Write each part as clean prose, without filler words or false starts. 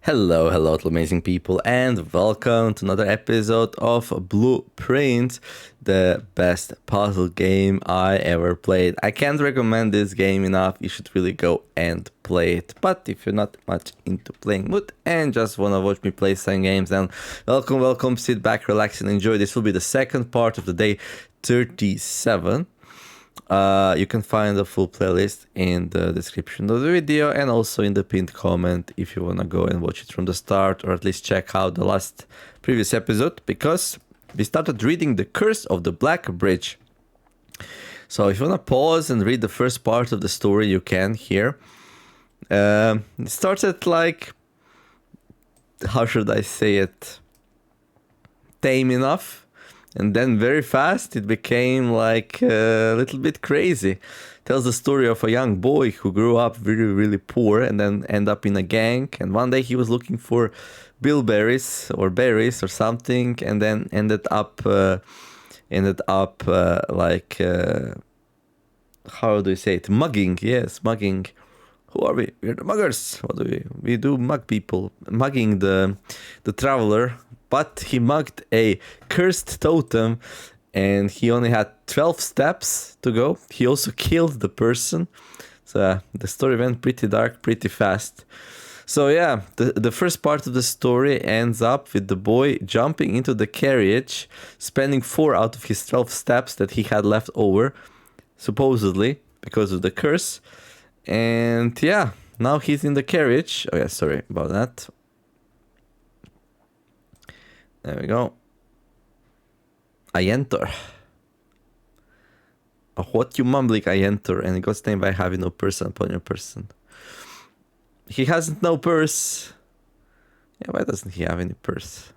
Hello, amazing people, and welcome to another episode of Blueprint, the best puzzle game I ever played. I can't recommend this game enough. You should really go and play it. But if you're not much into playing mood and just want to watch me play some games, then welcome, sit back, relax, and enjoy. This will be the second part of the day 37. You can find the full playlist in the description of the video and also in the pinned comment if you want to go and watch it from the start, or at least check out the last previous episode, because we started reading The Curse of the Black Bridge. So if you want to pause and read the first part of the story, you can here. It started like, how should I say it, tame enough. And then very fast it became like a little bit crazy. Tells the story of a young boy who grew up really poor and then end up in a gang. And one day he was looking for bilberries or berries or something, and then ended up how do you say it? Mugging. Yes, mugging. Who are we? We're the muggers. What do we? We do mug people. Mugging the traveler. But he mugged a cursed totem and he only had 12 steps to go. He also killed the person. So the story went pretty dark, pretty fast. So yeah, the first part of the story ends up with the boy jumping into the carriage, spending 4 out of his 12 steps that he had left over, supposedly, because of the curse. And yeah, now he's in the carriage. Oh yeah, sorry about that. There we go. I enter. What you mumbling, I enter, and it got stained by having no person upon your person. He hasn't no purse. Yeah, why doesn't he have any purse?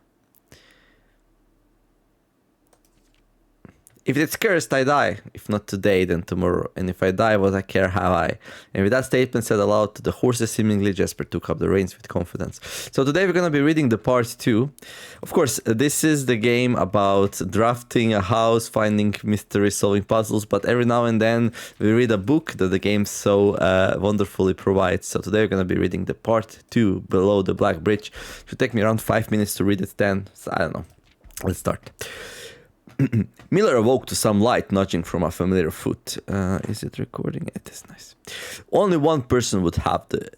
If it's cursed, I die. If not today, then tomorrow. And if I die, what I care have I? And with that statement said aloud to the horses, seemingly Jesper took up the reins with confidence. So today we're going to be reading the part 2. Of course, this is the game about drafting a house, finding mysteries, solving puzzles. But every now and then we read a book that the game so wonderfully provides. So today we're going to be reading the part 2, Below the Black Bridge. It should take me around 5 minutes to read it then. So I don't know. Let's start. Miller awoke to some light nudging from a familiar foot. Is it recording? It is nice. Only one person would have the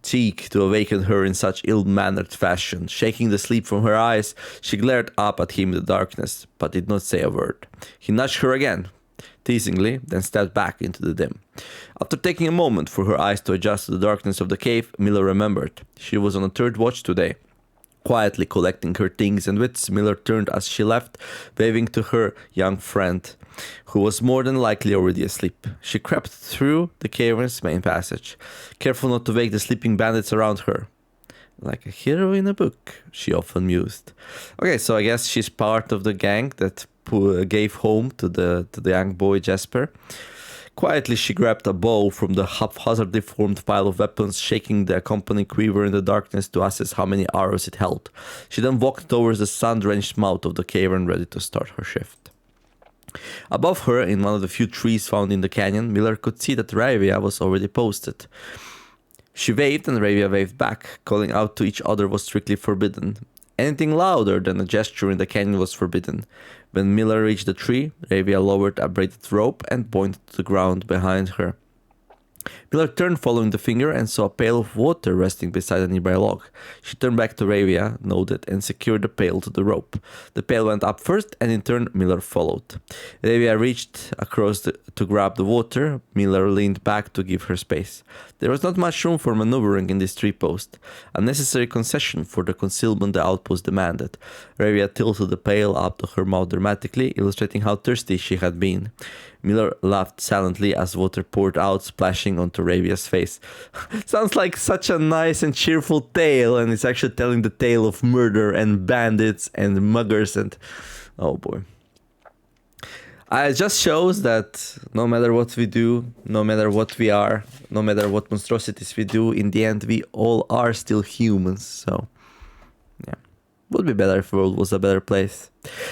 cheek to awaken her in such ill-mannered fashion. Shaking the sleep from her eyes, she glared up at him in the darkness, but did not say a word. He nudged her again, teasingly, then stepped back into the dim. After taking a moment for her eyes to adjust to the darkness of the cave, Miller remembered. She was on a third watch today. Quietly collecting her things and wits, Miller turned as she left, waving to her young friend, who was more than likely already asleep. She crept through the cavern's main passage, careful not to wake the sleeping bandits around her. Like a hero in a book, she often mused. Okay, so I guess she's part of the gang that gave home to the young boy Jesper. Quietly, she grabbed a bow from the haphazardly formed pile of weapons, shaking the accompanying quiver in the darkness to assess how many arrows it held. She then walked towards the sun-drenched mouth of the cavern, ready to start her shift. Above her, in one of the few trees found in the canyon, Miller could see that Ravia was already posted. She waved and Ravia waved back. Calling out to each other was strictly forbidden. Anything louder than a gesture in the canyon was forbidden. When Miller reached the tree, Ravia lowered a braided rope and pointed to the ground behind her. Miller turned following the finger and saw a pail of water resting beside a nearby log. She turned back to Ravia, nodded, and secured the pail to the rope. The pail went up first, and in turn Miller followed. Ravia reached across to grab the water. Miller leaned back to give her space. There was not much room for maneuvering in this tree post, a necessary concession for the concealment the outpost demanded. Ravia tilted the pail up to her mouth dramatically, illustrating how thirsty she had been. Miller laughed silently as water poured out, splashing onto Ravia's face. Sounds like such a nice and cheerful tale, and it's actually telling the tale of murder and bandits and muggers and... oh boy. It just shows that no matter what we do, no matter what we are, no matter what monstrosities we do, in the end we all are still humans, so... yeah. Would be better if the world was a better place.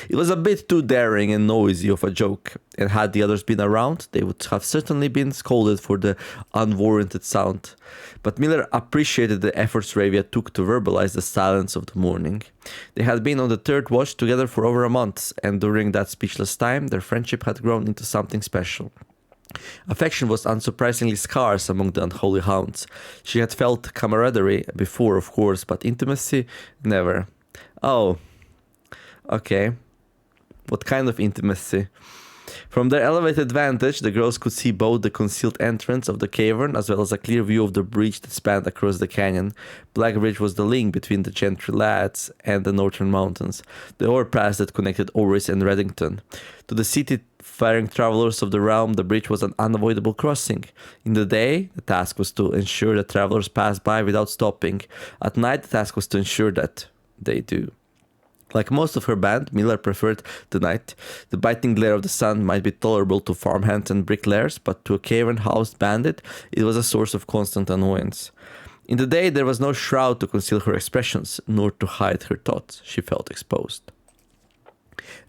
It was a bit too daring and noisy of a joke, and had the others been around, they would have certainly been scolded for the unwarranted sound. But Miller appreciated the efforts Ravia took to verbalize the silence of the morning. They had been on the third watch together for over a month, and during that speechless time, their friendship had grown into something special. Affection was unsurprisingly scarce among the unholy hounds. She had felt camaraderie before, of course, but intimacy, never. Oh, okay. What kind of intimacy? From their elevated vantage, the girls could see both the concealed entrance of the cavern as well as a clear view of the bridge that spanned across the canyon. Black Bridge was the link between the Gentry lads and the northern mountains, the overpass that connected Orris and Reddington. To the city-faring travelers of the realm, the bridge was an unavoidable crossing. In the day, the task was to ensure that travelers passed by without stopping. At night, the task was to ensure that they do. Like most of her band, Miller preferred the night. The biting glare of the sun might be tolerable to farmhands and bricklayers, but to a cavern-housed bandit, it was a source of constant annoyance. In the day, there was no shroud to conceal her expressions, nor to hide her thoughts. She felt exposed.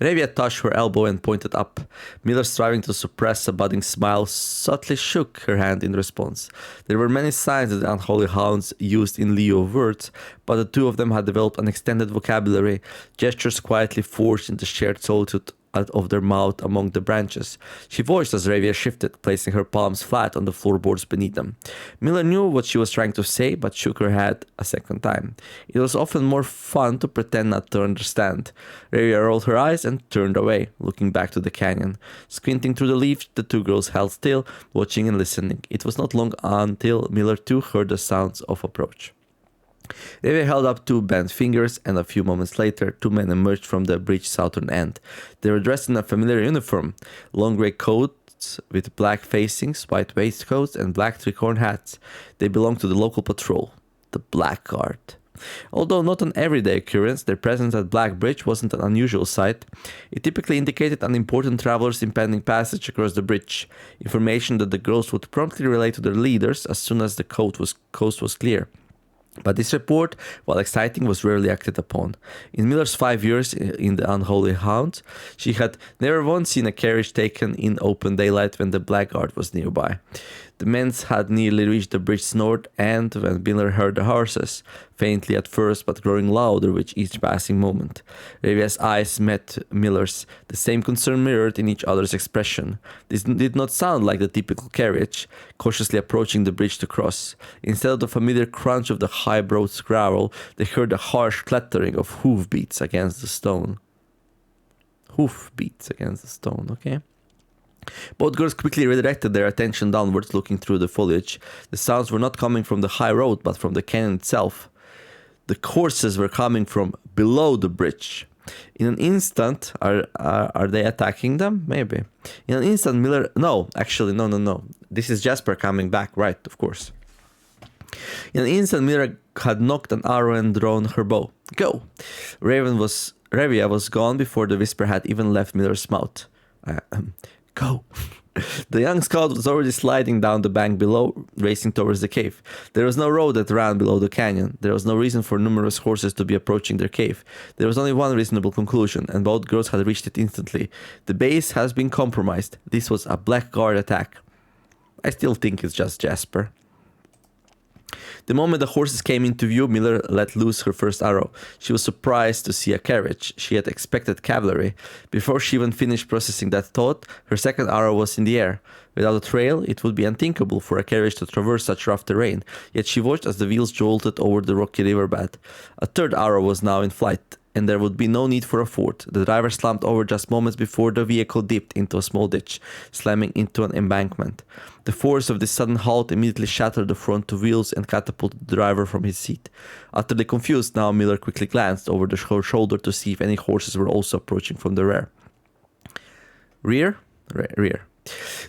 Ravia touched her elbow and pointed up. Miller, striving to suppress a budding smile, subtly shook her hand in response. There were many signs that the unholy hounds used in lieu of words, but the two of them had developed an extended vocabulary, gestures quietly forged in the shared solitude out of their mouth among the branches. She voiced as Ravia shifted, placing her palms flat on the floorboards beneath them. Miller knew what she was trying to say, but shook her head a second time. It was often more fun to pretend not to understand. Ravia rolled her eyes and turned away, looking back to the canyon. Squinting through the leaves, the two girls held still, watching and listening. It was not long until Miller too heard the sounds of approach. Ravia held up two bent fingers, and a few moments later, two men emerged from the bridge's southern end. They were dressed in a familiar uniform, long grey coats with black facings, white waistcoats, and black tricorn hats. They belonged to the local patrol, the Blackguard. Although not an everyday occurrence, their presence at Black Bridge wasn't an unusual sight. It typically indicated an important traveler's impending passage across the bridge, information that the girls would promptly relay to their leaders as soon as the coast was clear. But this report, while exciting, was rarely acted upon. In Miller's 5 years in the Unholy Hound, she had never once seen a carriage taken in open daylight when the Blackguard was nearby. The men had nearly reached the bridge's north end when Miller heard the horses, faintly at first but growing louder with each passing moment. Ravia's eyes met Miller's, the same concern mirrored in each other's expression. This did not sound like the typical carriage, cautiously approaching the bridge to cross. Instead of the familiar crunch of the high broad gravel, they heard the harsh clattering of hoofbeats against the stone. Hoofbeats against the stone, okay? Both girls quickly redirected their attention downwards, looking through the foliage. The sounds were not coming from the high road, but from the canyon itself. The horses were coming from below the bridge. In an instant, are they attacking them? Maybe. In an instant, Miller... No. This is Jasper coming back, right, of course. In an instant, Miller had knocked an arrow and drawn her bow. Go! Ravia was gone before the whisper had even left Miller's mouth. Go. The young scout was already sliding down the bank below, racing towards the cave. There was no road that ran below the canyon. There was no reason for numerous horses to be approaching their cave. There was only one reasonable conclusion, and both girls had reached it instantly. The base has been compromised. This was a Blackguard attack. I still think it's just Jasper. The moment the horses came into view, Miller let loose her first arrow. She was surprised to see a carriage. She had expected cavalry. Before she even finished processing that thought, her second arrow was in the air. Without a trail, it would be unthinkable for a carriage to traverse such rough terrain, yet she watched as the wheels jolted over the rocky riverbed. A third arrow was now in flight, and there would be no need for a fourth. The driver slumped over just moments before the vehicle dipped into a small ditch, slamming into an embankment. The force of this sudden halt immediately shattered the front two wheels and catapulted the driver from his seat. Utterly confused now, Miller quickly glanced over her shoulder to see if any horses were also approaching from the rear. Rear? Rear.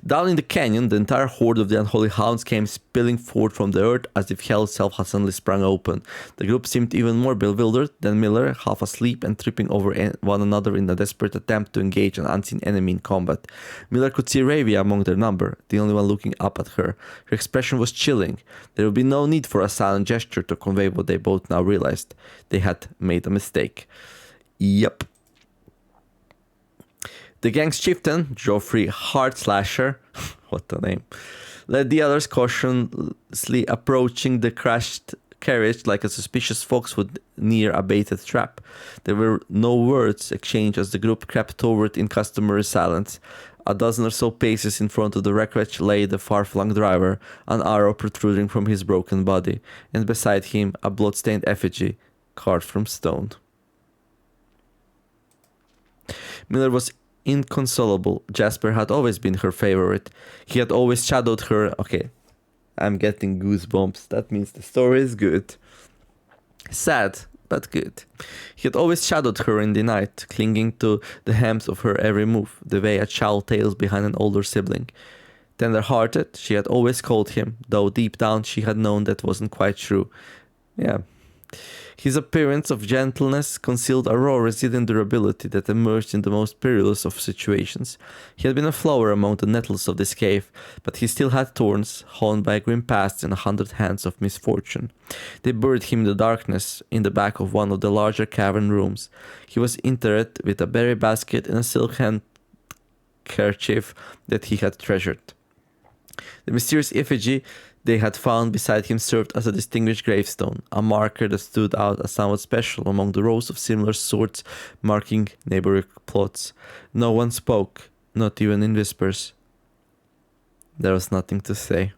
Down in the canyon, the entire horde of the unholy hounds came spilling forth from the earth as if hell itself had suddenly sprung open. The group seemed even more bewildered than Miller, half asleep and tripping over one another in a desperate attempt to engage an unseen enemy in combat. Miller could see Ravia among their number, the only one looking up at her. Her expression was chilling. There would be no need for a silent gesture to convey what they both now realized. They had made a mistake. Yep. The gang's chieftain, Geoffrey Heartslasher, what a name, led the others cautiously approaching the crashed carriage like a suspicious fox would near a baited trap. There were no words exchanged as the group crept toward in customary silence. A dozen or so paces in front of the wreckage lay the far-flung driver, an arrow protruding from his broken body, and beside him a blood-stained effigy carved from stone. Miller was inconsolable. Jasper had always been her favorite. He had always shadowed her. Okay, I'm getting goosebumps. That means the story is good. Sad, but good. He had always shadowed her in the night, clinging to the hems of her every move, the way a child tails behind an older sibling. Tender-hearted, she had always called him, though deep down she had known that wasn't quite true. Yeah. His appearance of gentleness concealed a raw, resilient durability that emerged in the most perilous of situations. He had been a flower among the nettles of this cave, but he still had thorns, honed by a grim past and 100 hands of misfortune. They buried him in the darkness, in the back of one of the larger cavern rooms. He was interred with a berry basket and a silk handkerchief that he had treasured. The mysterious effigy they had found beside him served as a distinguished gravestone, a marker that stood out as somewhat special among the rows of similar swords marking neighboring plots. No one spoke, not even in whispers. There was nothing to say.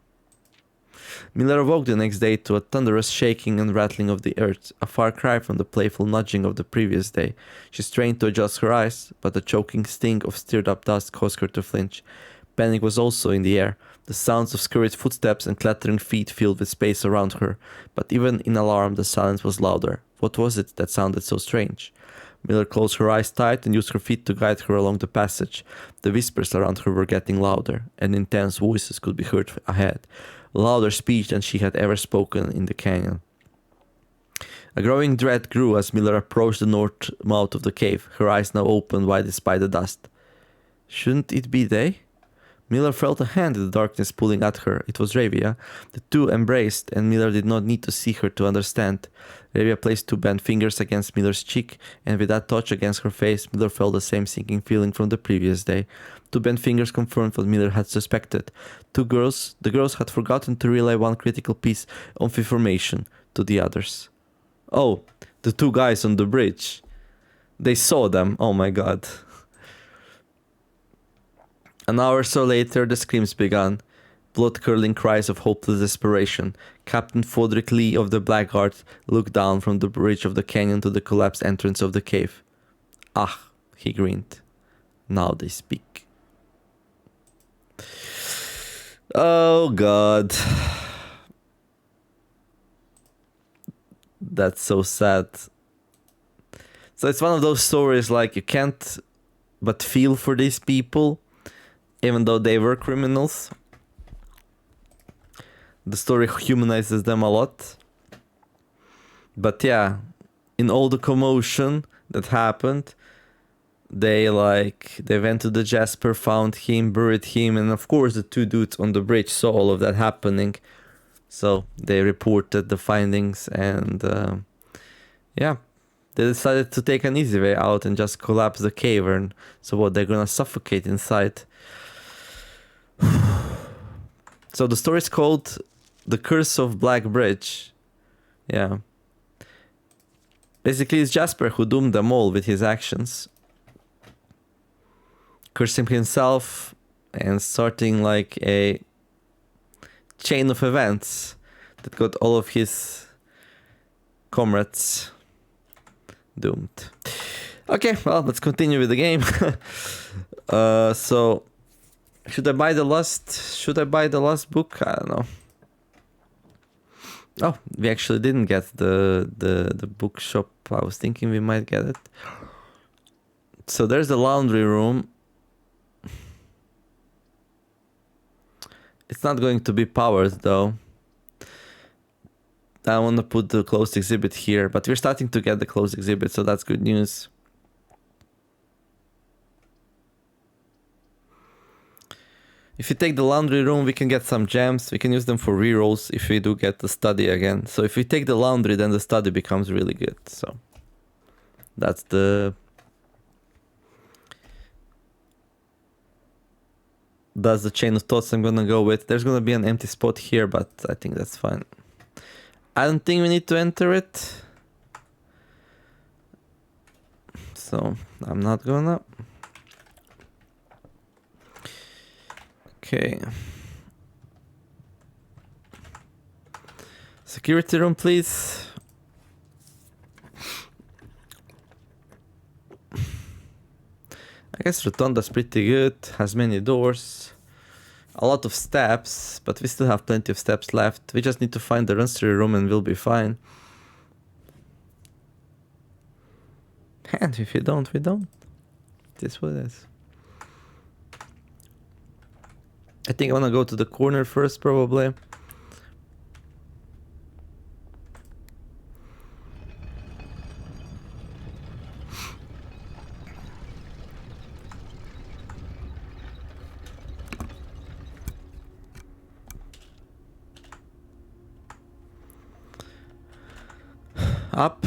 Miller awoke the next day to a thunderous shaking and rattling of the earth, a far cry from the playful nudging of the previous day. She strained to adjust her eyes, but the choking sting of stirred-up dust caused her to flinch. Panic was also in the air. The sounds of scurried footsteps and clattering feet filled the space around her, but even in alarm the silence was louder. What was it that sounded so strange? Miller closed her eyes tight and used her feet to guide her along the passage. The whispers around her were getting louder, and intense voices could be heard ahead. Louder speech than she had ever spoken in the canyon. A growing dread grew as Miller approached the north mouth of the cave, her eyes now open wide despite the dust. Shouldn't it be day? Miller felt a hand in the darkness pulling at her. It was Ravia. The two embraced, and Miller did not need to see her to understand. Ravia placed two bent fingers against Miller's cheek, and with that touch against her face, Miller felt the same sinking feeling from the previous day. Two bent fingers confirmed what Miller had suspected. The girls had forgotten to relay one critical piece of information to the others. Oh, the two guys on the bridge. They saw them. Oh my god. An hour or so later, the screams began. Blood-curdling cries of hopeless desperation. Captain Fodrick Lee of the Blackguard looked down from the bridge of the canyon to the collapsed entrance of the cave. Ah, he grinned. Now they speak. Oh god. That's so sad. So it's one of those stories like you can't but feel for these people, even though they were criminals. The story humanizes them a lot. But yeah, in all the commotion that happened, they went to the Jasper, found him, buried him, and of course the two dudes on the bridge saw all of that happening. So they reported the findings, and yeah, they decided to take an easy way out and just collapse the cavern. So what, they're gonna suffocate inside. So the story is called The Curse of Black Bridge. Yeah. Basically it's Jasper who doomed them all with his actions. Cursing himself and starting like a chain of events that got all of his comrades doomed. Okay, well, let's continue with the game. So should I buy the last book? I don't know. Oh, we actually didn't get the bookshop. I was thinking we might get it. So there's the laundry room. It's not going to be powered though. I want to put the closed exhibit here, but we're starting to get the closed exhibit, so that's good news. If you take the laundry room, we can get some gems. We can use them for rerolls if we do get the study again. So if we take the laundry, then the study becomes really good. So that's the chain of thoughts I'm gonna go with. There's gonna be an empty spot here, but I think that's fine. I don't think we need to enter it. So I'm not gonna. Okay. Security room, please. I guess Rotonda's pretty good. Has many doors. A lot of steps, but we still have plenty of steps left. We just need to find the nursery room and we'll be fine. And if we don't, we don't. It is what it is. I think I wanna go to the corner first, probably. Up.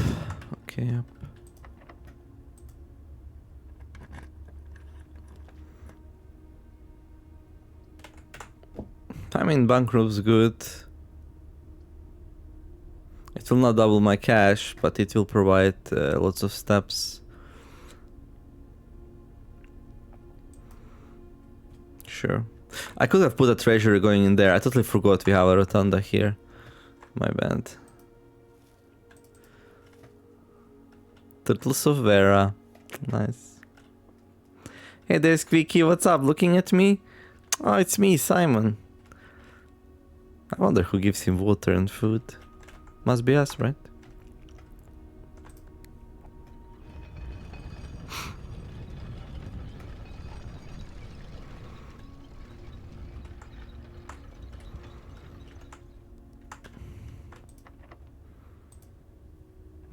Okay, up. I mean, bank room's good. It will not double my cash, but it will provide lots of steps. Sure. I could have put a treasury going in there. I totally forgot we have a rotunda here. My bad. Turtles of Vera. Nice. Hey, there's Squeaky. What's up? Looking at me? Oh, it's me, Simon. I wonder who gives him water and food. Must be us, right?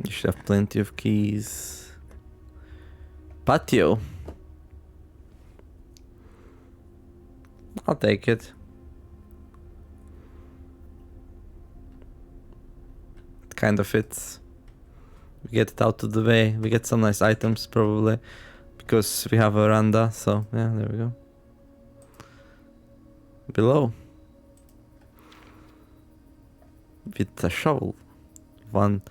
You should have plenty of keys. Patio. I'll take it. It kind of fits. We get it out of the way. We get some nice items probably. Because we have a veranda, so yeah, there we go. Below. With a shovel. One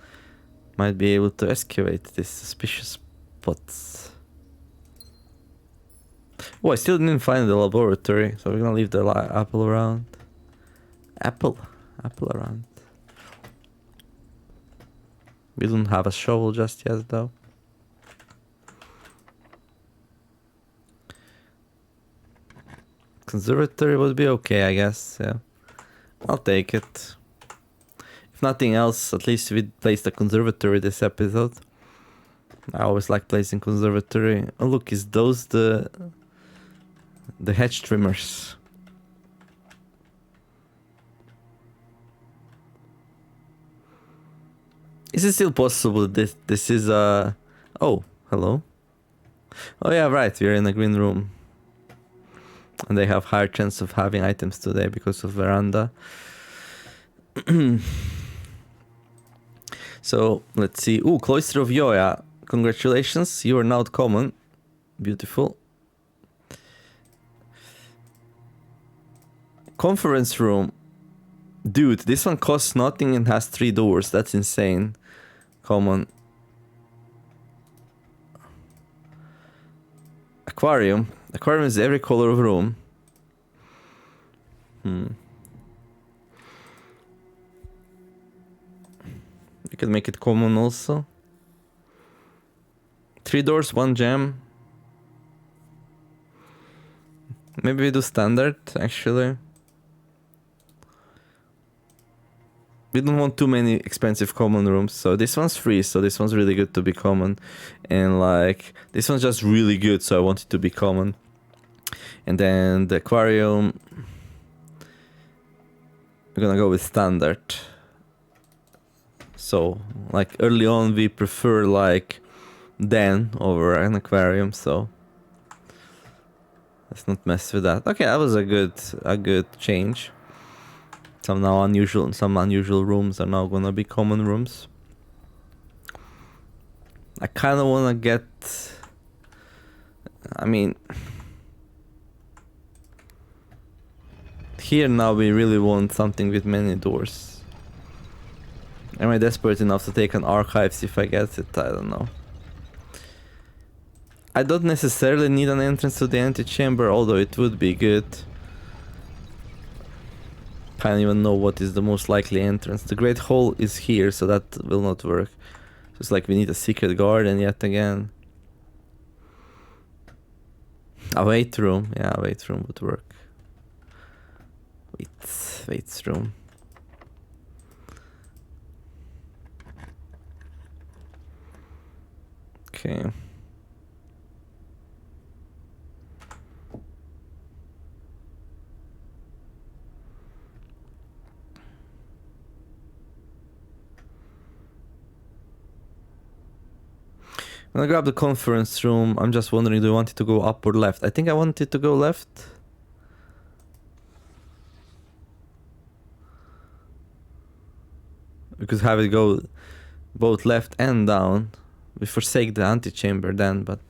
might be able to excavate these suspicious spots. Oh, I still didn't find the laboratory, so we're gonna leave the apple around. Apple around. We don't have a shovel just yet, though. Conservatory would be okay, I guess, yeah. I'll take it. If nothing else, at least we placed a conservatory this episode. I always like placing conservatory. Oh look, is those the hedge trimmers? Is it still possible that this is a... Oh, hello. Oh yeah, right, we're in a green room. And they have higher chance of having items today because of veranda. So, let's see. Ooh, Cloister of Yoya. Congratulations, you are now common. Beautiful. Conference room. Dude, this one costs nothing and has 3 doors. That's insane. Common. Aquarium. Aquarium is every color of room. You can make it common also. 3 doors, 1 gem. Maybe we do standard, actually. We don't want too many expensive common rooms, so this one's free, so this one's really good to be common. And like, this one's just really good, so I want it to be common. And then the aquarium. we're gonna go with standard. So, like, early on we prefer, like, den over an aquarium, so let's not mess with that. Okay, that was a good change. Some unusual rooms are now gonna be common rooms. I kind of wanna get, I mean, here now we really want something with many doors. Am I desperate enough to take an archives if I get it? I don't know. I don't necessarily need an entrance to the antechamber, although it would be good. I don't even know what is the most likely entrance. The Great Hall is here, so that will not work. So it's like we need a secret garden yet again. A wait room. Yeah, a wait room would work. Wait room. Okay. I'm gonna grab the conference room. I'm just wondering, do you want it to go up or left? I think I want it to go left. We could have it go both left and down. We forsake the antechamber then, but...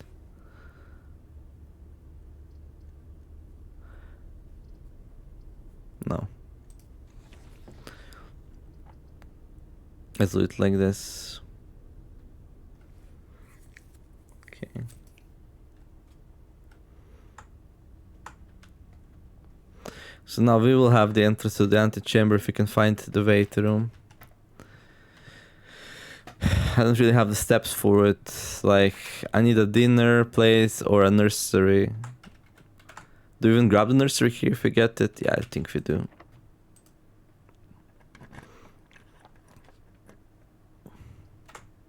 no. Let's do it like this. Okay. So now we will have the entrance to the antechamber if we can find the wait room. I don't really have the steps for it. Like, I need a dinner place or a nursery. Do we even grab the nursery here if we get it? Yeah, I think we do.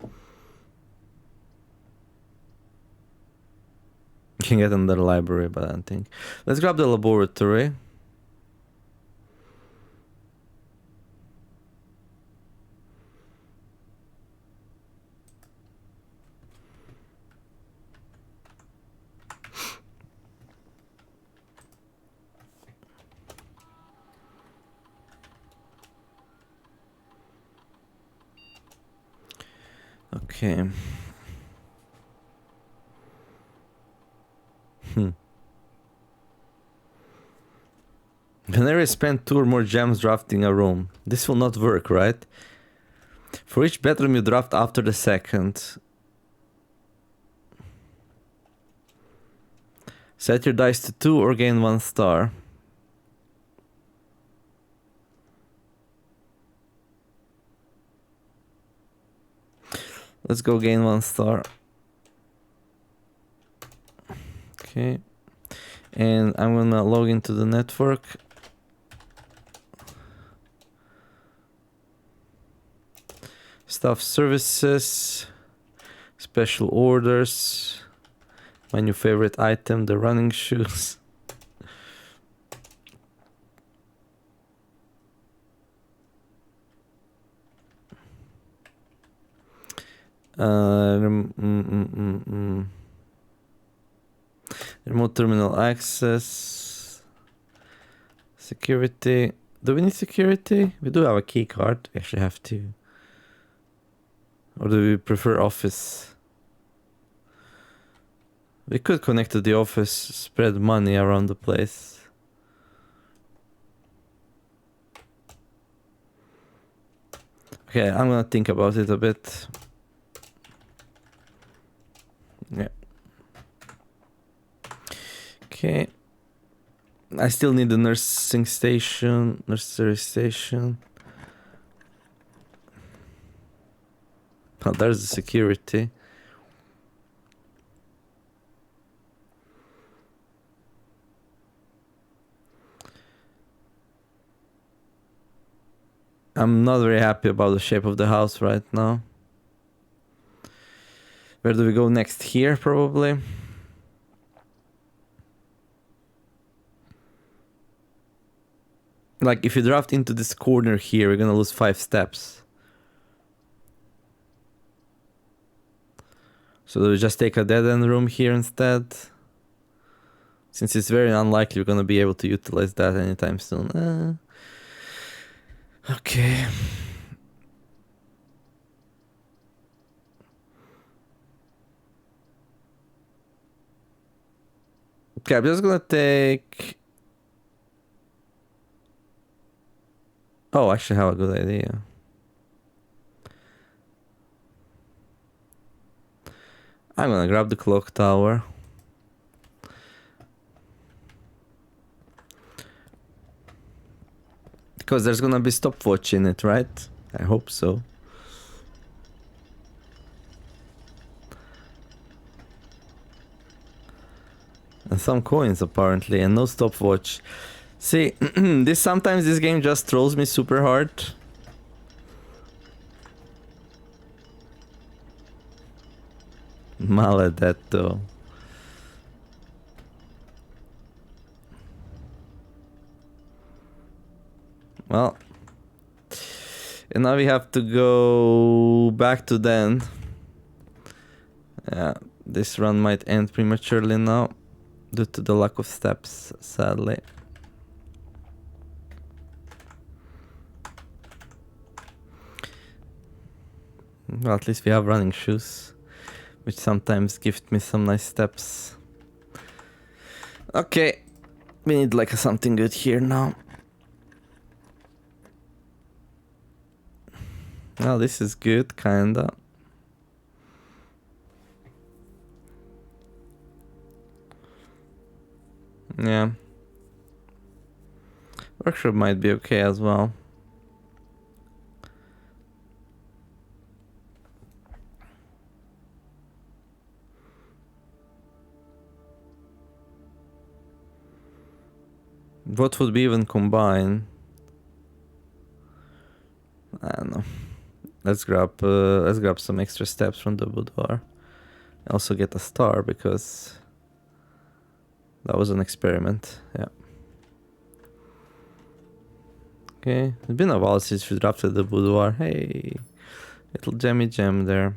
You can get another library, but I don't think. Let's grab the laboratory. Okay. Whenever I spend 2 or more gems drafting a room, this will not work, right? For each bedroom you draft after the second, set your dice to 2 or gain 1 star. Let's go gain 1 star. Okay. And I'm gonna log into the network. Staff services, special orders, my new favorite item, the running shoes. Remote terminal access, security. Do we need security? We do have a key card. We actually have to. Or do we prefer office? We could connect to the office, spread money around the place. Okay, I'm gonna think about it a bit. Yeah. Okay. I still need the nursery station. Oh, there's the security. I'm not very happy about the shape of the house right now. Where do we go next? Here, probably. Like, if you draft into this corner here, we're gonna lose 5 steps. So do we just take a dead end room here instead? Since it's very unlikely we're gonna be able to utilize that anytime soon. Okay. Okay, I'm just gonna take... Oh, I actually have a good idea. I'm gonna grab the clock tower. Because there's gonna be stopwatch in it, right? I hope so. And some coins apparently, and no stopwatch. See, sometimes this game just trolls me super hard. Maledetto. Well, and now we have to go back to then. Yeah, this run might end prematurely now due to the lack of steps, sadly. Well, at least we have running shoes, which sometimes gift me some nice steps. Okay, we need like something good here now. Well, this is good, kinda. Yeah. Workshop might be okay as well. What would we even combine? I don't know. Let's grab some extra steps from the boudoir. Also get a star because that was an experiment. Yeah. Okay. It's been a while since we drafted the boudoir. Hey, little gemmy gem there.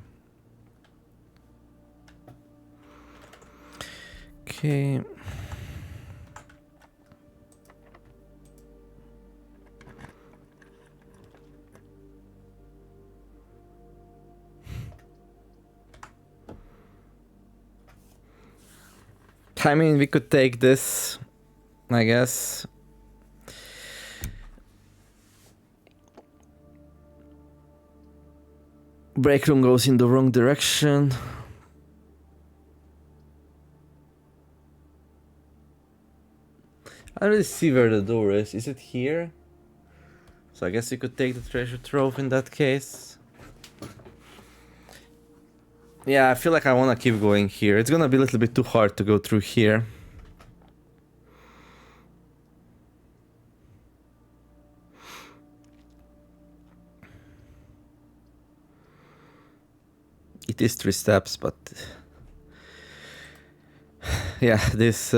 Okay. I mean, we could take this, I guess. Break room goes in the wrong direction. I don't really see where the door is. Is it here? So I guess you could take the treasure trove in that case. Yeah, I feel like I want to keep going here. It's gonna be a little bit too hard to go through here. It is 3 steps, but yeah, this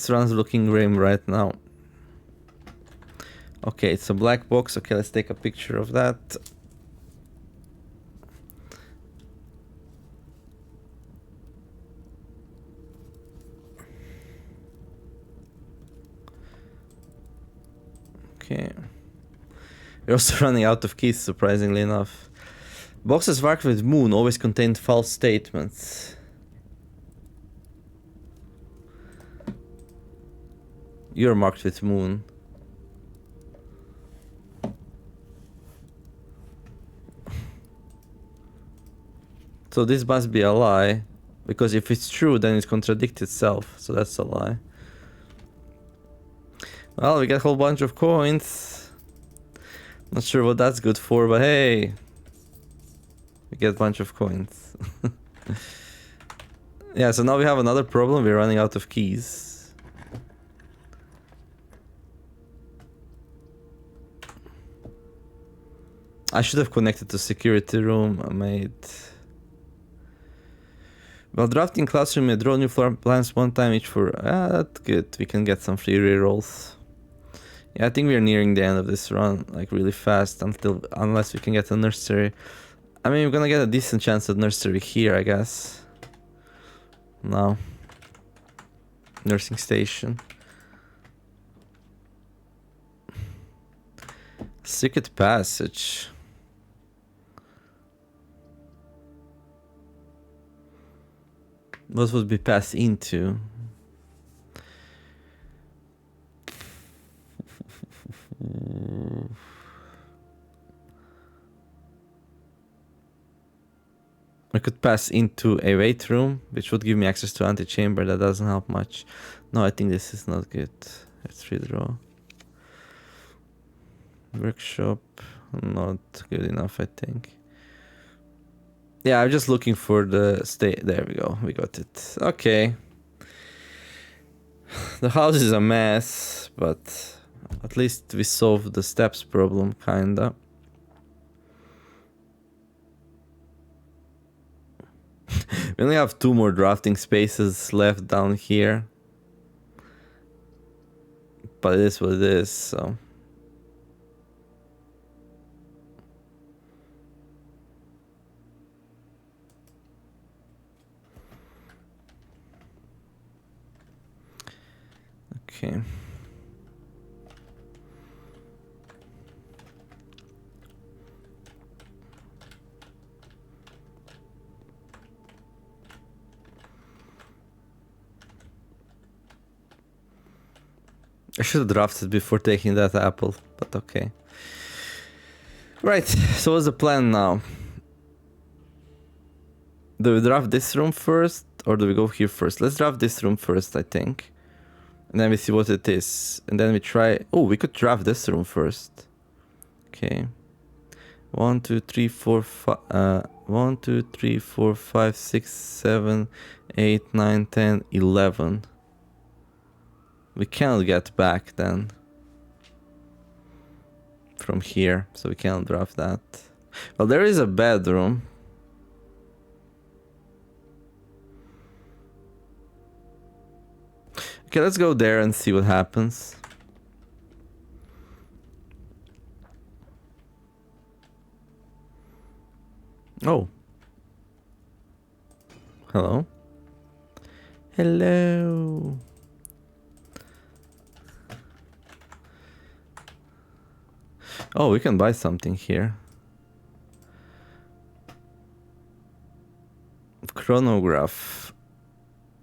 run's looking grim right now. Okay, it's a black box. Okay, let's take a picture of that. Okay. We're also running out of keys, surprisingly enough. Boxes marked with moon always contain false statements. You're marked with moon. So this must be a lie, because if it's true, then it contradicts itself. So that's a lie. Well, we got a whole bunch of coins. Not sure what that's good for, but hey, we get a bunch of coins. Yeah, so now we have another problem. We're running out of keys. I should have connected to security room. I made... While drafting classroom, you draw new floor plans one time each for... that's good. We can get some free rerolls. Yeah, I think we're nearing the end of this run, like really fast, unless we can get a nursery. I mean, we're gonna get a decent chance at nursery here, I guess. No. Nursing station. Secret passage. What would be passed into? I could pass into a wait room, which would give me access to antechamber. That doesn't help much. No, I think this is not good. Let's redraw. Workshop, not good enough, I think. Yeah, I'm just looking for the state. There we go. We got it. Okay. The house is a mess, but at least we solved the steps problem, kinda. We only have 2 more drafting spaces left down here. But it is what it is, so... Okay. I should have drafted before taking that apple, but okay. Right, so what's the plan now? Do we draft this room first, or do we go here first? Let's draft this room first, I think. And then we see what it is. And then we try... Oh, we could draft this room first. Okay. 1, 2, 3, 4, 5... 1, 2, 3, 4, 5, 6, 7, 8, 9, 10, 11. We cannot get back then. From here, so we cannot draft that. Well, there is a bedroom. Okay, let's go there and see what happens. Oh. Hello. Hello. Oh, we can buy something here. Chronograph.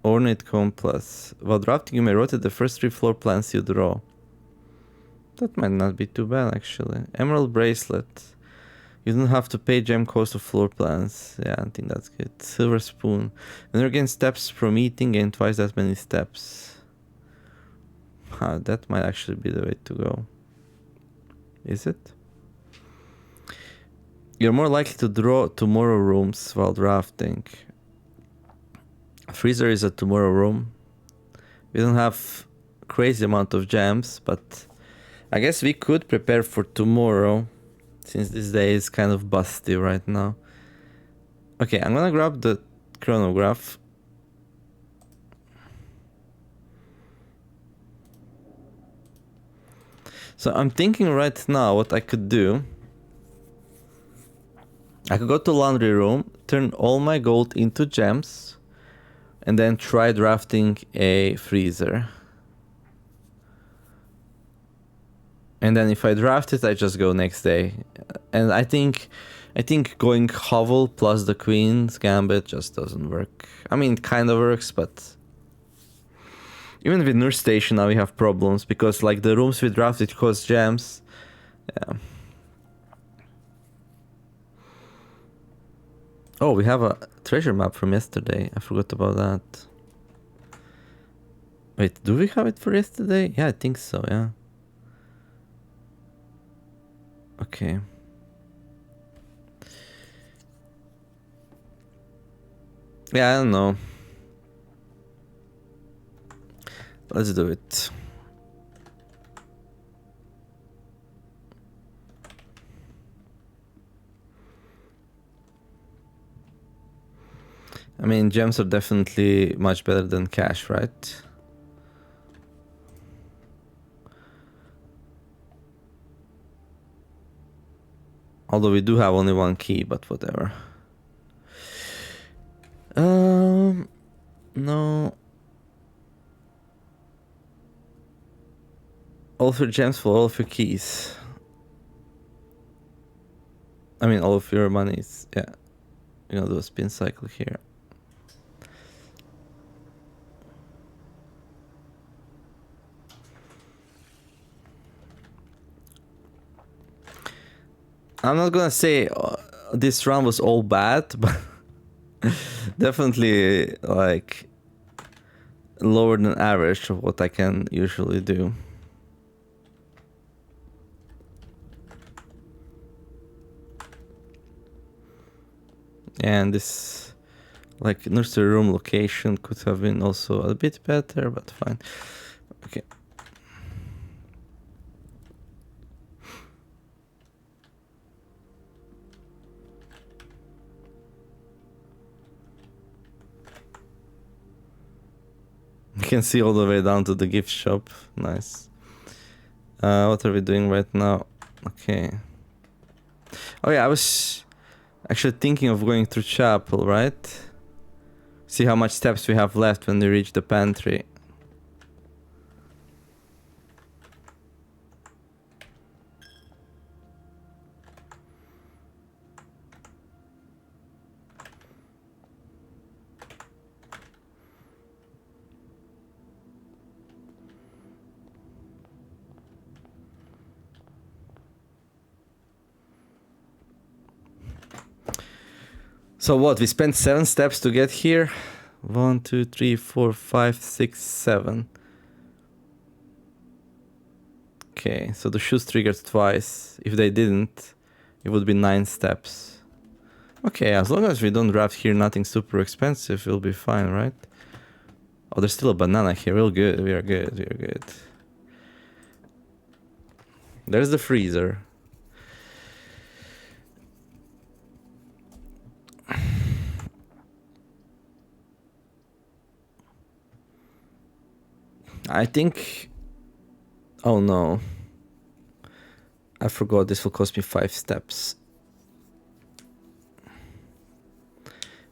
Ornate compass. While drafting, you may rotate the first 3 floor plans you draw. That might not be too bad, actually. Emerald bracelet. You don't have to pay gem cost of floor plans. Yeah, I think that's good. Silver spoon. When you gain steps from eating, gain twice that many steps. That might actually be the way to go. Is it? You're more likely to draw tomorrow rooms while drafting. Freezer is a tomorrow room. We don't have crazy amount of gems, but I guess we could prepare for tomorrow, since this day is kind of busty right now. Okay, I'm gonna grab the chronograph. So I'm thinking right now what I could do. I could go to laundry room, turn all my gold into gems, and then try drafting a freezer. And then if I draft it, I just go next day. And I think going hovel plus the queen's gambit just doesn't work. I mean, it kind of works, but even with nurse station now we have problems because like the rooms we drafted cost gems. Yeah. Oh, we have a treasure map from yesterday. I forgot about that. Wait, do we have it for yesterday? Yeah, I think so, yeah. Okay. Yeah, I don't know. Let's do it. I mean, gems are definitely much better than cash, right? Although we do have only one key, but whatever. No. All of your gems for all of your keys. I mean, all of your monies. Yeah. We're gonna do a spin cycle here. I'm not gonna say this run was all bad, but definitely like lower than average of what I can usually do. And this like nursery room location could have been also a bit better, but fine. Okay. You can see all the way down to the gift shop. Nice. What are we doing right now? Okay. Oh yeah, I was actually thinking of going through chapel, right? See how much steps we have left when we reach the pantry. So what? We spent 7 steps to get here. 1, 2, 3, 4, 5, 6, 7. Okay, so the shoes triggered twice. If they didn't, it would be 9 steps. Okay, as long as we don't draft here nothing super expensive, we'll be fine, right? Oh, there's still a banana here. We're good. We are good. We are good. There's the freezer. I think... Oh no. I forgot this will cost me 5 steps.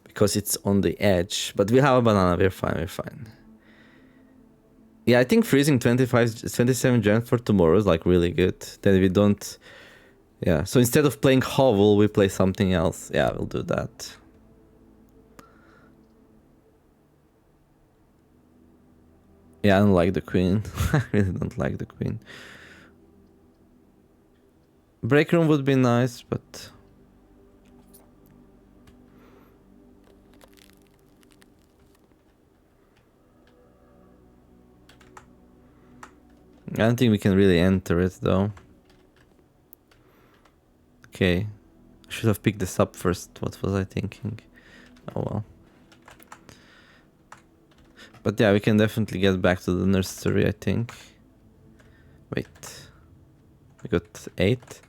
Because it's on the edge. But we have a banana, we're fine, we're fine. Yeah, I think freezing 27 gems for tomorrow is like really good. Then we don't... Yeah, so instead of playing Hovel, we play something else. Yeah, we'll do that. Yeah, I don't like the queen. I really don't like the queen. Break room would be nice, but... I don't think we can really enter it though. Okay. I should have picked this up first. What was I thinking? Oh well. But yeah, we can definitely get back to the nursery, I think. Wait. We got 8.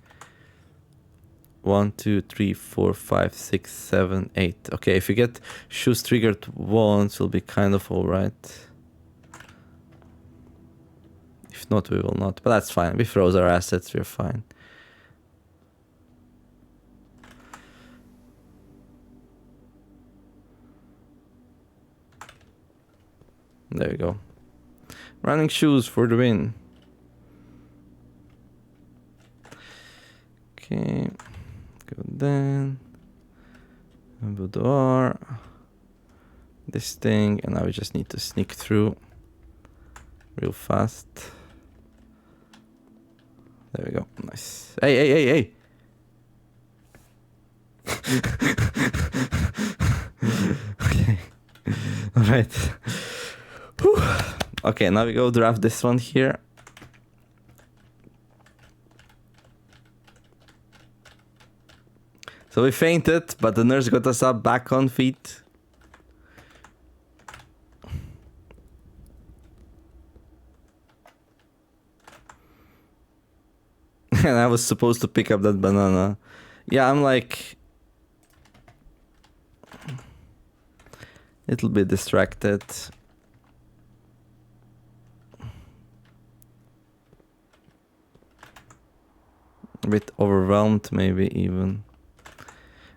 1, 2, 3, 4, 5, 6, 7, 8. Okay, if we get shoes triggered once, we'll be kind of alright. If not, we will not. But that's fine. We froze our assets, we're fine. There we go. Running shoes for the win. Okay. Go then. Boudoir. This thing. And now we just need to sneak through real fast. There we go. Nice. Hey, hey, hey, hey. Okay. All right. Whew. Okay, now we go draft this one here. So we fainted, but the nurse got us up back on feet. And I was supposed to pick up that banana. Yeah, I'm like... little bit distracted. bit overwhelmed, maybe even.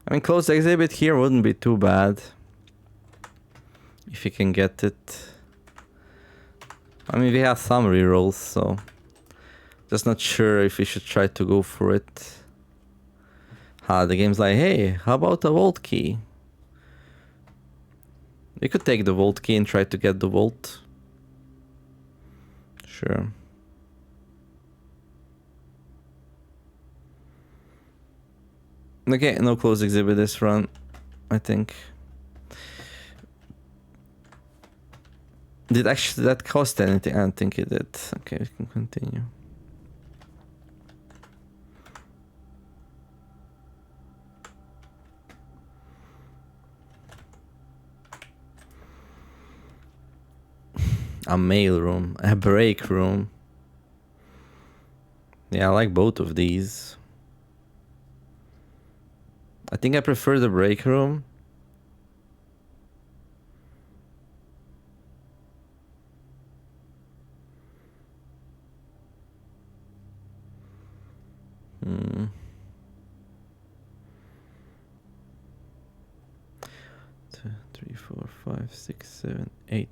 I mean, closed exhibit here wouldn't be too bad. If you can get it. I mean, we have some rerolls, so... Just not sure if we should try to go for it. The game's like, hey, how about a vault key? We could take the vault key and try to get the vault. Sure. Okay, no closed exhibit this run, I think. Did actually that cost anything? I don't think it did. Okay, we can continue. A mail room, a break room. Yeah, I like both of these. I think I prefer the break room. Two, 3, 4, 5, 6, 7, 8.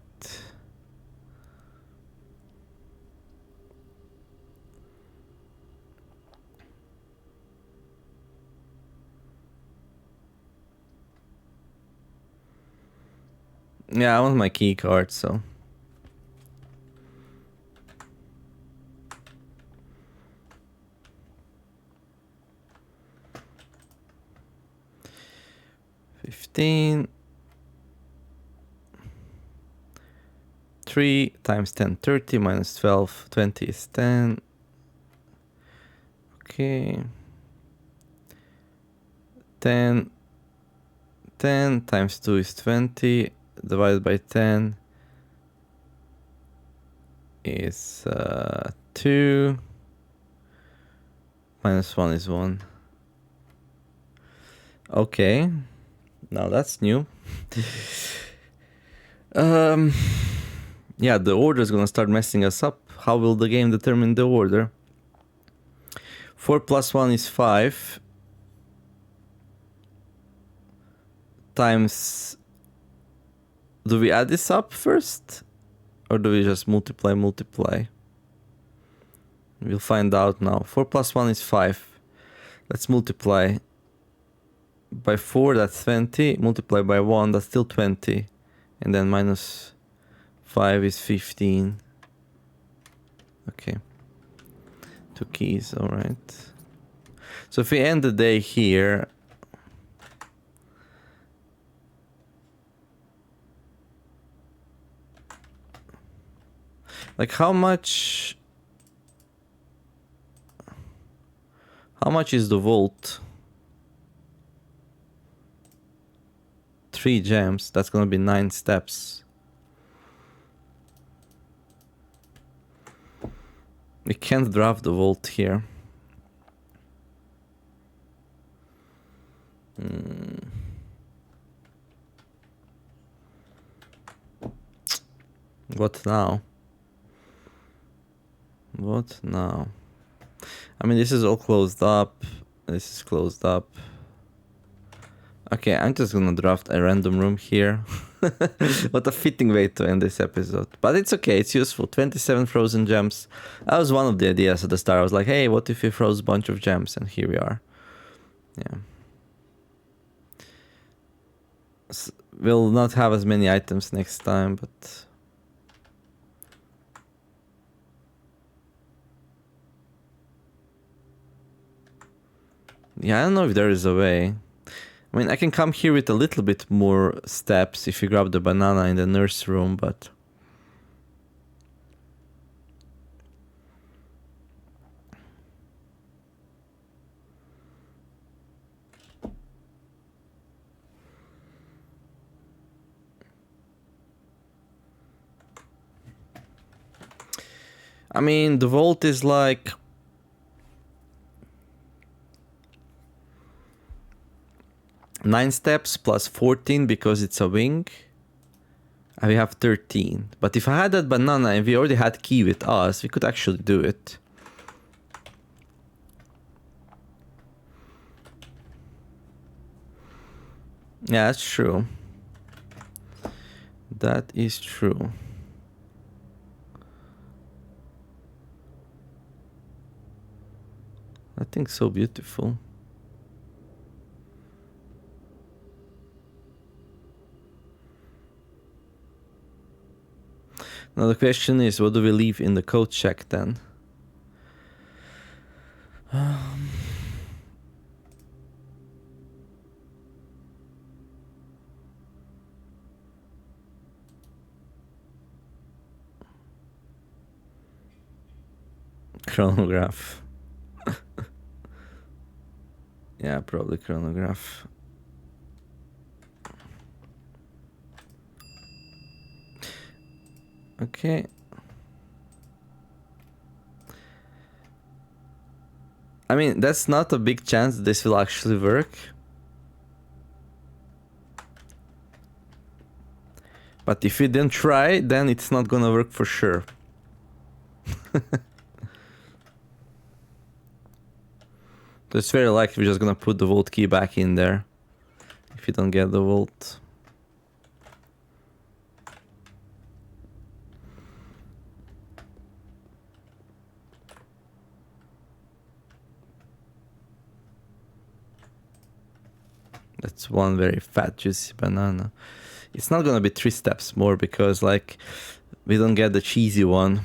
Yeah, I want my key card, so. $15. 3 times 10, 30 minus 12, 20 is 10. Okay. 10 times 2 is 20. Divided by 10 is 2. Minus 1 is 1. Okay. Now that's new. Yeah, the order is gonna start messing us up. How will the game determine the order? 4 plus 1 is 5. Times... Do we add this up first? Or do we just multiply? We'll find out now. 4 plus 1 is 5. Let's multiply. By 4, that's 20. Multiply by 1, that's still 20. And then minus 5 is 15. Okay. 2 keys, alright. So if we end the day here... Like how much is the vault? 3 gems, that's gonna be 9 steps. We can't draft the vault here. What now? What now? I mean, this is all closed up. This is closed up. Okay, I'm just gonna draft a random room here. What a fitting way to end this episode. But it's okay, it's useful. 27 frozen gems. That was one of the ideas at the start. I was like, hey, what if we froze a bunch of gems? And here we are. Yeah. We'll not have as many items next time, but... Yeah, I don't know if there is a way. I mean, I can come here with a little bit more steps if you grab the banana in the nurse room, but... I mean, the vault is like... 9 steps plus 14 because it's a wing. And we have 13. But if I had that banana and we already had key with us, we could actually do it. Yeah, that's true. That is true. I think so beautiful. Now the question is, what do we leave in the code check then? Chronograph. Yeah, probably chronograph. Okay. I mean, that's not a big chance this will actually work. But if you didn't try, then it's not gonna work for sure. So it's very likely we're just gonna put the vault key back in there if you don't get the vault. That's one very fat juicy banana. It's not gonna be 3 steps more because like we don't get the cheesy one.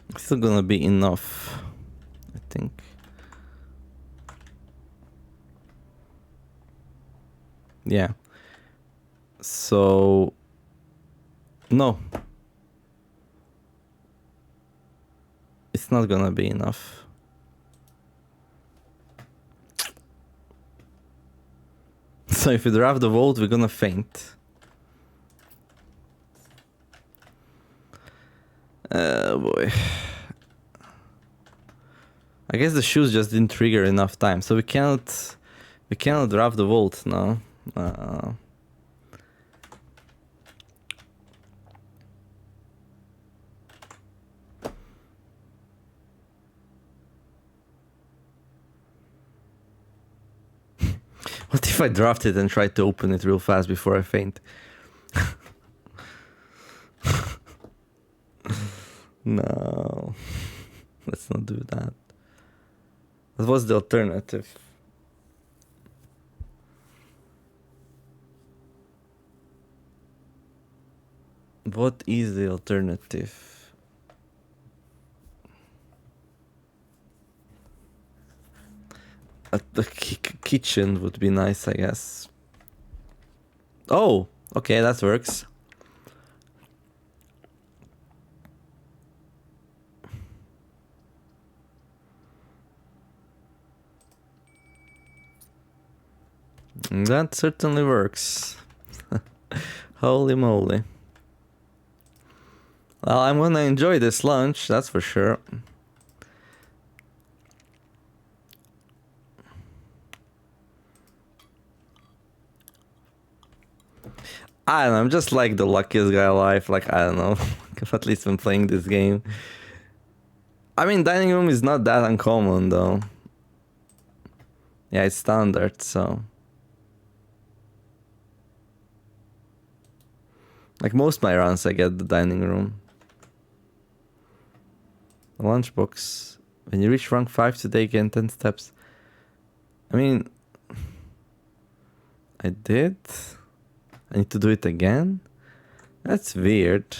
It's still gonna be enough, I think. Yeah. So no. It's not gonna be enough. So if we draft the vault, we're gonna faint. Oh boy. I guess the shoes just didn't trigger enough time, so we cannot draft the vault now. What if I draft it and try to open it real fast before I faint? No. Let's not do that. What was the alternative? What is the alternative? The kitchen would be nice, I guess. Oh, okay, that works. That certainly works. Holy moly. Well, I'm gonna enjoy this lunch, that's for sure. I don't know, I'm just like the luckiest guy alive, like, I don't know. At least when playing this game. I mean, dining room is not that uncommon, though. Yeah, it's standard, so... Like, most of my runs, I get the dining room. The lunchbox. When you reach rank 5 today, gain 10 steps. I mean... I did? I need to do it again? That's weird.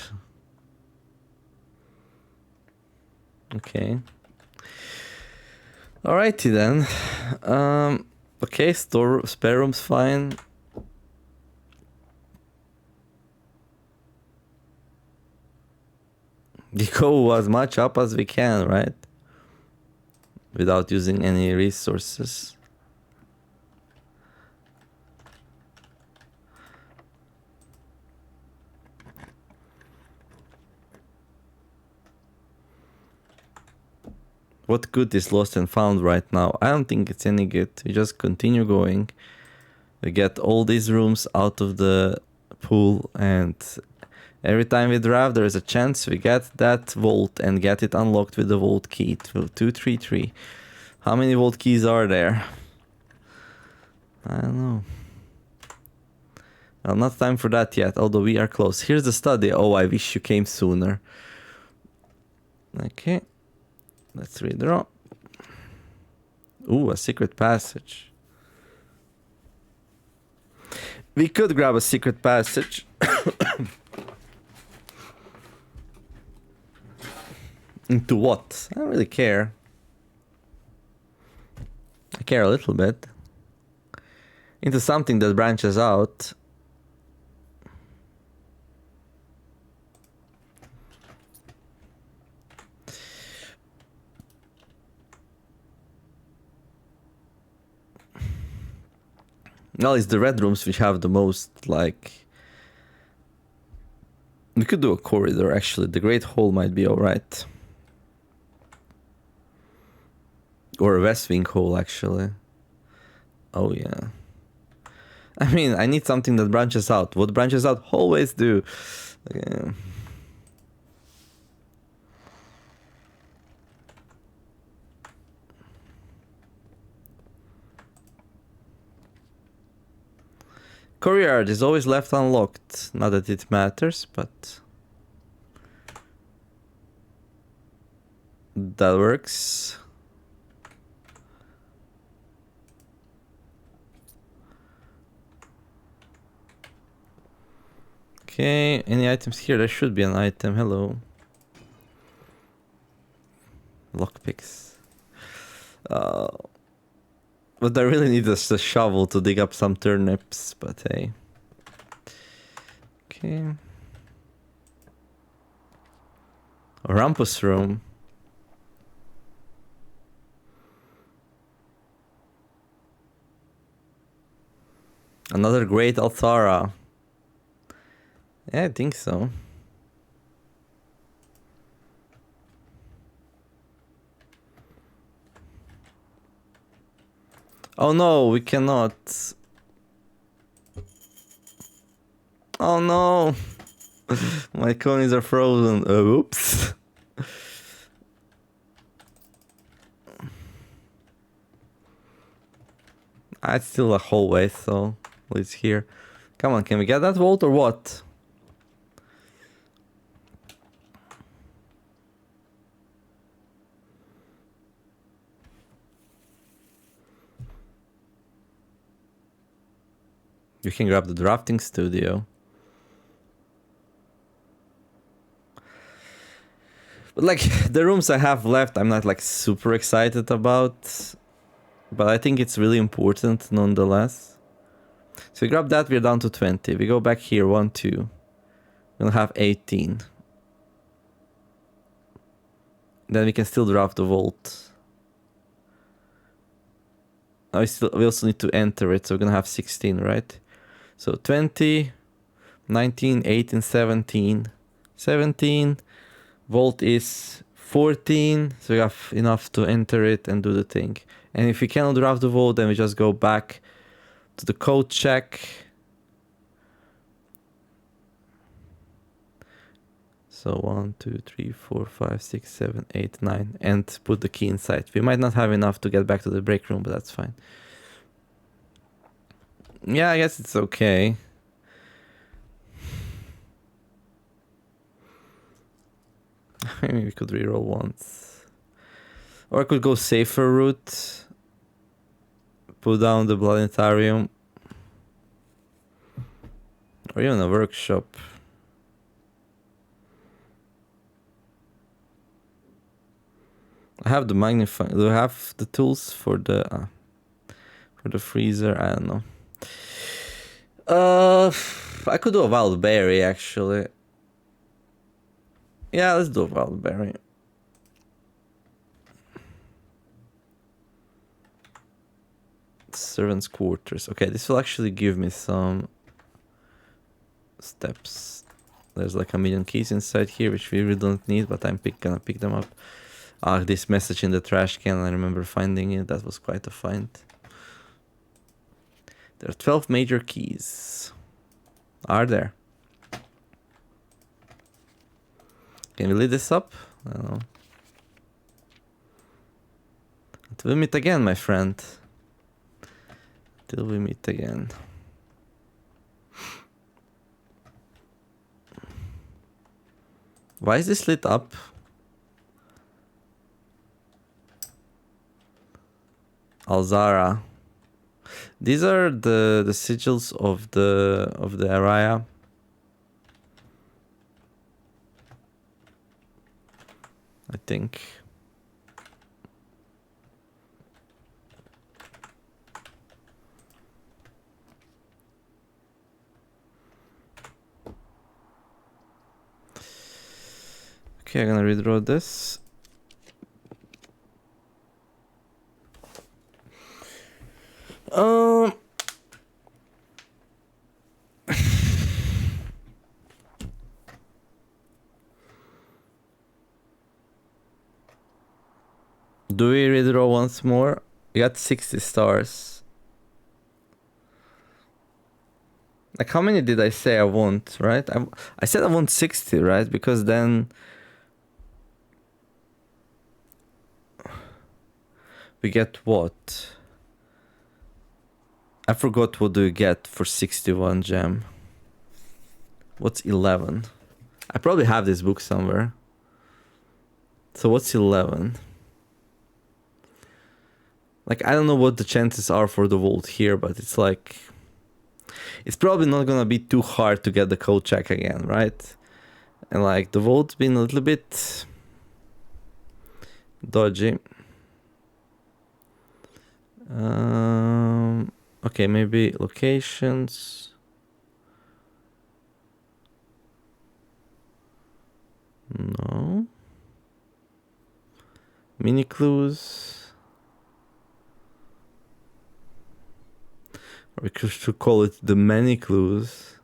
Okay. Alrighty then. Okay, spare room's fine. We go as much up as we can, right? Without using any resources. What good is lost and found right now? I don't think it's any good. We just continue going. We get all these rooms out of the pool, and every time we draft, there is a chance we get that vault and get it unlocked with the vault key. 233. How many vault keys are there? I don't know. Well, not time for that yet, although we are close. Here's the study. Oh, I wish you came sooner. Okay. Let's redraw. Ooh, a secret passage. We could grab a secret passage. Into what? I don't really care. I care a little bit. Into something that branches out. Well, it's the red rooms which have the most, like... We could do a corridor, actually. The Great Hall might be alright. Or a West Wing Hall, actually. Oh, yeah. I mean, I need something that branches out. What branches out always do. Okay. Courtyard is always left unlocked. Not that it matters, but... that works. Okay, any items here? There should be an item. Hello. Lockpicks. But I really need a shovel to dig up some turnips, but hey. Okay. A rumpus room. Another great Althara. Yeah, I think so. Oh no, we cannot. Oh no. My conies are frozen. Oops. It's still a hallway, so it's here. Come on, can we get that vault or what? You can grab the drafting studio. But like, the rooms I have left, I'm not like super excited about. But I think it's really important nonetheless. So we grab that, we're down to 20. We go back here, 1, 2. We'll have 18. Then we can still draft the vault. Now we also need to enter it, so we're gonna have 16, right? So 20, 19, 18, 17. 17. Vault is 14, so we have enough to enter it and do the thing. And if we cannot draft the vault, then we just go back to the code check. So 1, 2, 3, 4, 5, 6, 7, 8, 9, and put the key inside. We might not have enough to get back to the break room, but that's fine. Yeah, I guess it's okay. Maybe we could reroll once. Or I could go safer route. Put down the planetarium. Or even a workshop. I have the magnifying. Do I have the tools for the freezer? I don't know. I could do a wild berry actually. Yeah, let's do a wild berry. Servants' quarters. Okay, this will actually give me some steps. There's like a million keys inside here, which we really don't need, but I'm gonna pick them up. Ah, this message in the trash can, I remember finding it. That was quite a find. There are 12 major keys. Are there? Can we lead this up? I don't know. Until we meet again, my friend. Till we meet again. Why is this lit up? Alzara. These are the sigils of the Araya. I think. Okay, I'm gonna redraw this. Do we redraw once more? We got 60 stars. Like, how many did I say I want, right? I said I want 60, right? Because then we get what? I forgot what do you get for 61 gem. What's 11? I probably have this book somewhere. So what's 11? Like, I don't know what the chances are for the vault here, but it's like... It's probably not gonna be too hard to get the code check again, right? And like, the vault's been a little bit... dodgy. Okay, maybe locations. No. Mini clues. Or we should call it the many clues.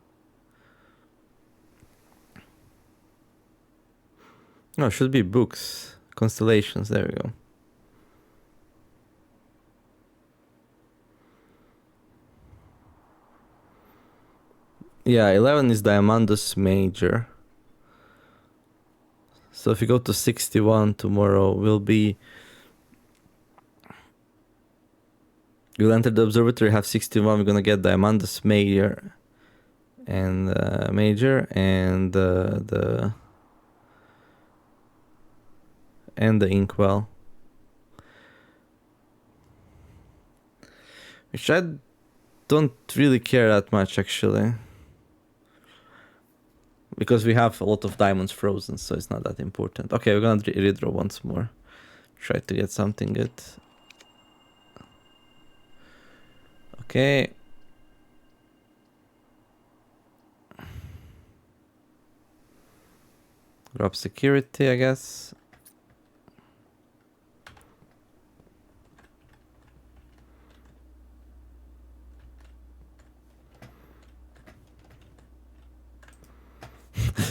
No, it should be books. Constellations, there we go. Yeah, 11 is Diamandus Major. So if you go to 61 tomorrow, we'll enter the observatory, have 61, we're gonna get Diamandus Major and the Inkwell. Which I don't really care that much, actually. Because we have a lot of diamonds frozen, so it's not that important. Okay, we're gonna redraw once more. Try to get something good. Okay. Grab security, I guess.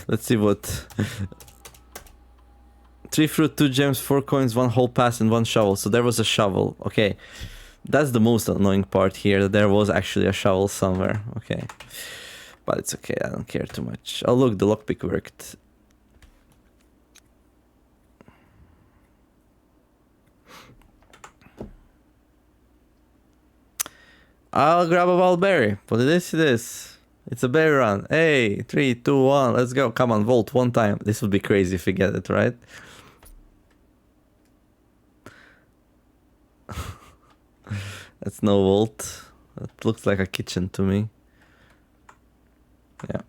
Let's see what... 3 fruit, 2 gems, 4 coins, 1 whole pass, and 1 shovel. So there was a shovel. Okay. That's the most annoying part here, that there was actually a shovel somewhere. Okay. But it's okay, I don't care too much. Oh look, the lockpick worked. I'll grab a wild berry. What is this? It's a berry run. Hey, 3, 2, 1, let's go. Come on, vault one time. This would be crazy if we get it, right? That's no vault. That looks like a kitchen to me. Yeah.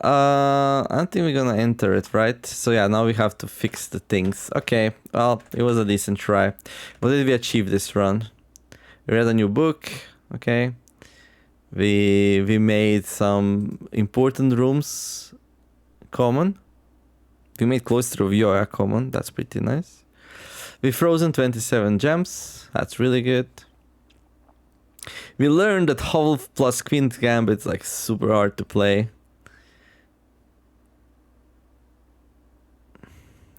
I don't think we're gonna enter it, right? So yeah, now we have to fix the things. Okay, well, it was a decent try. What did we achieve this run? We read a new book. Okay. We made some important rooms common. We made Cloister of Yoya common. That's pretty nice. We frozen 27 gems. That's really good. We learned that Hovel plus Queen's Gambit's like super hard to play.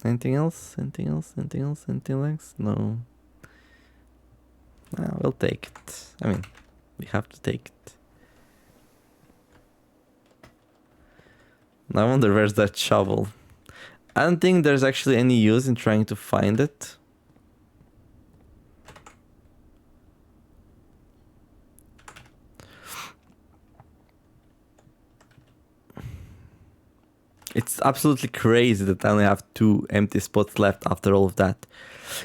Anything else? Anything else? Anything else? Anything else? No. We'll take it. I mean, we have to take it. I wonder where's that shovel. I don't think there's actually any use in trying to find it. It's absolutely crazy that I only have 2 empty spots left after all of that.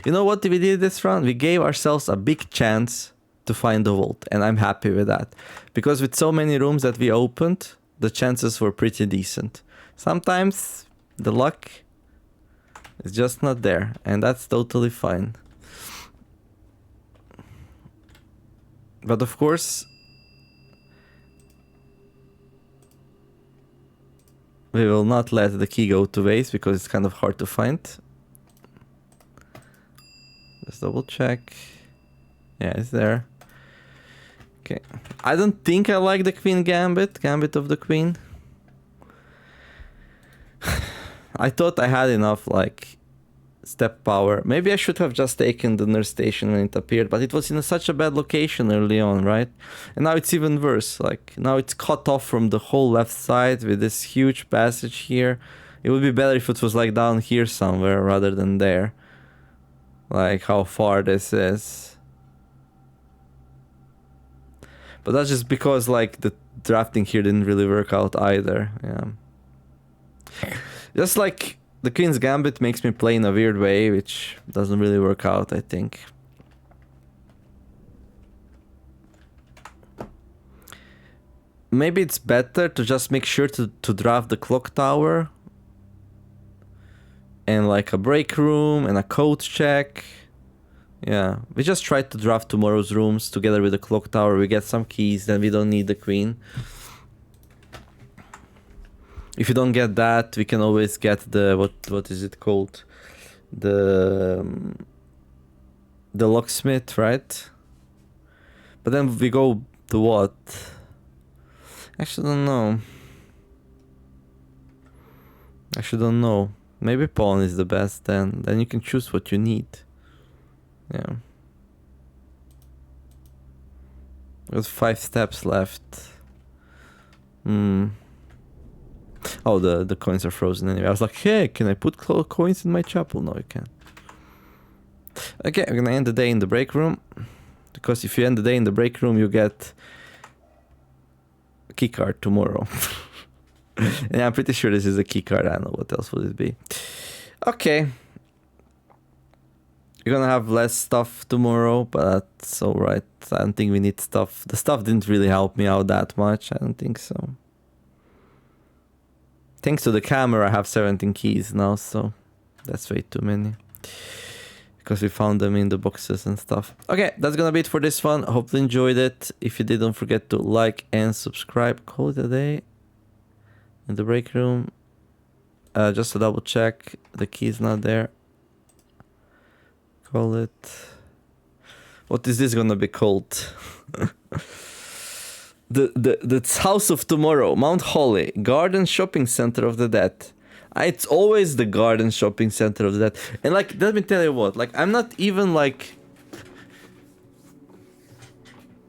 You know what we did this round? We gave ourselves a big chance to find the vault, and I'm happy with that. Because with so many rooms that we opened, the chances were pretty decent. Sometimes the luck is just not there, and that's totally fine. But of course, we will not let the key go to waste because it's kind of hard to find. Let's double check. Yeah, it's there. Okay. I don't think I like the Queen Gambit. Gambit of the Queen. I thought I had enough, like, step power. Maybe I should have just taken the nurse station when it appeared, but it was in such a bad location early on, right? And now it's even worse. Like, now it's cut off from the whole left side with this huge passage here. It would be better if it was, like, down here somewhere rather than there. Like, how far this is. But that's just because, like, the drafting here didn't really work out either. Yeah. Just like the Queen's Gambit makes me play in a weird way, which doesn't really work out, I think. Maybe it's better to just make sure to draft the clock tower. And like a break room and a code check. Yeah, we just tried to draft tomorrow's rooms together with the clock tower. We get some keys, then we don't need the Queen. If you don't get that, we can always get the what is it called? The locksmith, right? But then we go to what? Actually, don't know. Actually, don't know. Maybe pawn is the best then. Then you can choose what you need. Yeah. There's 5 steps left. Oh, the coins are frozen anyway. I was like, hey, can I put coins in my chapel? No, you can't. Okay, I'm gonna end the day in the break room. Because if you end the day in the break room, you get a key card tomorrow. And I'm pretty sure this is a key card. I don't know what else would it be. Okay. You're gonna have less stuff tomorrow, but that's alright. I don't think we need stuff. The stuff didn't really help me out that much. I don't think so. Thanks to the camera, I have 17 keys now, so that's way too many. Because we found them in the boxes and stuff. Okay, that's gonna be it for this one. Hope you enjoyed it. If you did, don't forget to like and subscribe. Call it a day. In the break room. Just to double check, the key is not there. Call it. What is this gonna be called? The House of Tomorrow, Mount Holly, Garden Shopping Center of the Dead. It's always the Garden Shopping Center of the Dead. And like, let me tell you what, like, I'm not even like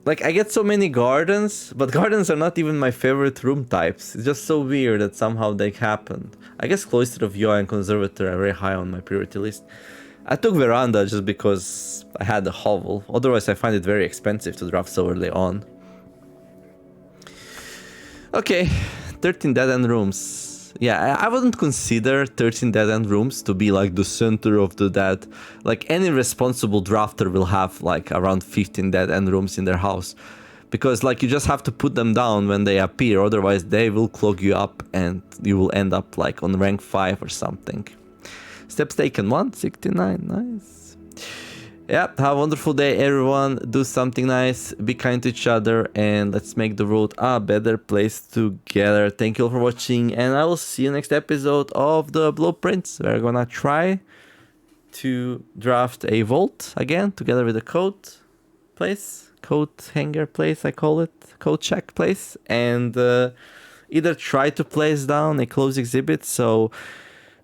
I get so many gardens, but gardens are not even my favorite room types. It's just so weird that somehow they happened. I guess Cloister of Yoa and Conservator are very high on my priority list. I took Veranda just because I had the hovel. Otherwise, I find it very expensive to draft so early on. Okay, 13 dead-end rooms. Yeah, I wouldn't consider 13 dead-end rooms to be like the center of the dead. Like any responsible drafter will have like around 15 dead-end rooms in their house. Because like you just have to put them down when they appear, otherwise they will clog you up and you will end up like on rank 5 or something. Steps taken 169, nice. Yeah, have a wonderful day everyone, do something nice, be kind to each other, and let's make the world a better place together. Thank you all for watching, and I will see you next episode of the Blueprints. We're gonna try to draft a vault again, together with a code place, code hanger place I call it, code check place, and either try to place down a closed exhibit, so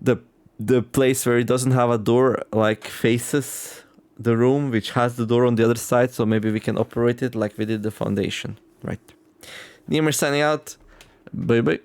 the the place where it doesn't have a door like faces the room which has the door on the other side, so maybe we can operate it like we did the foundation, right? Nimer signing out. Bye bye.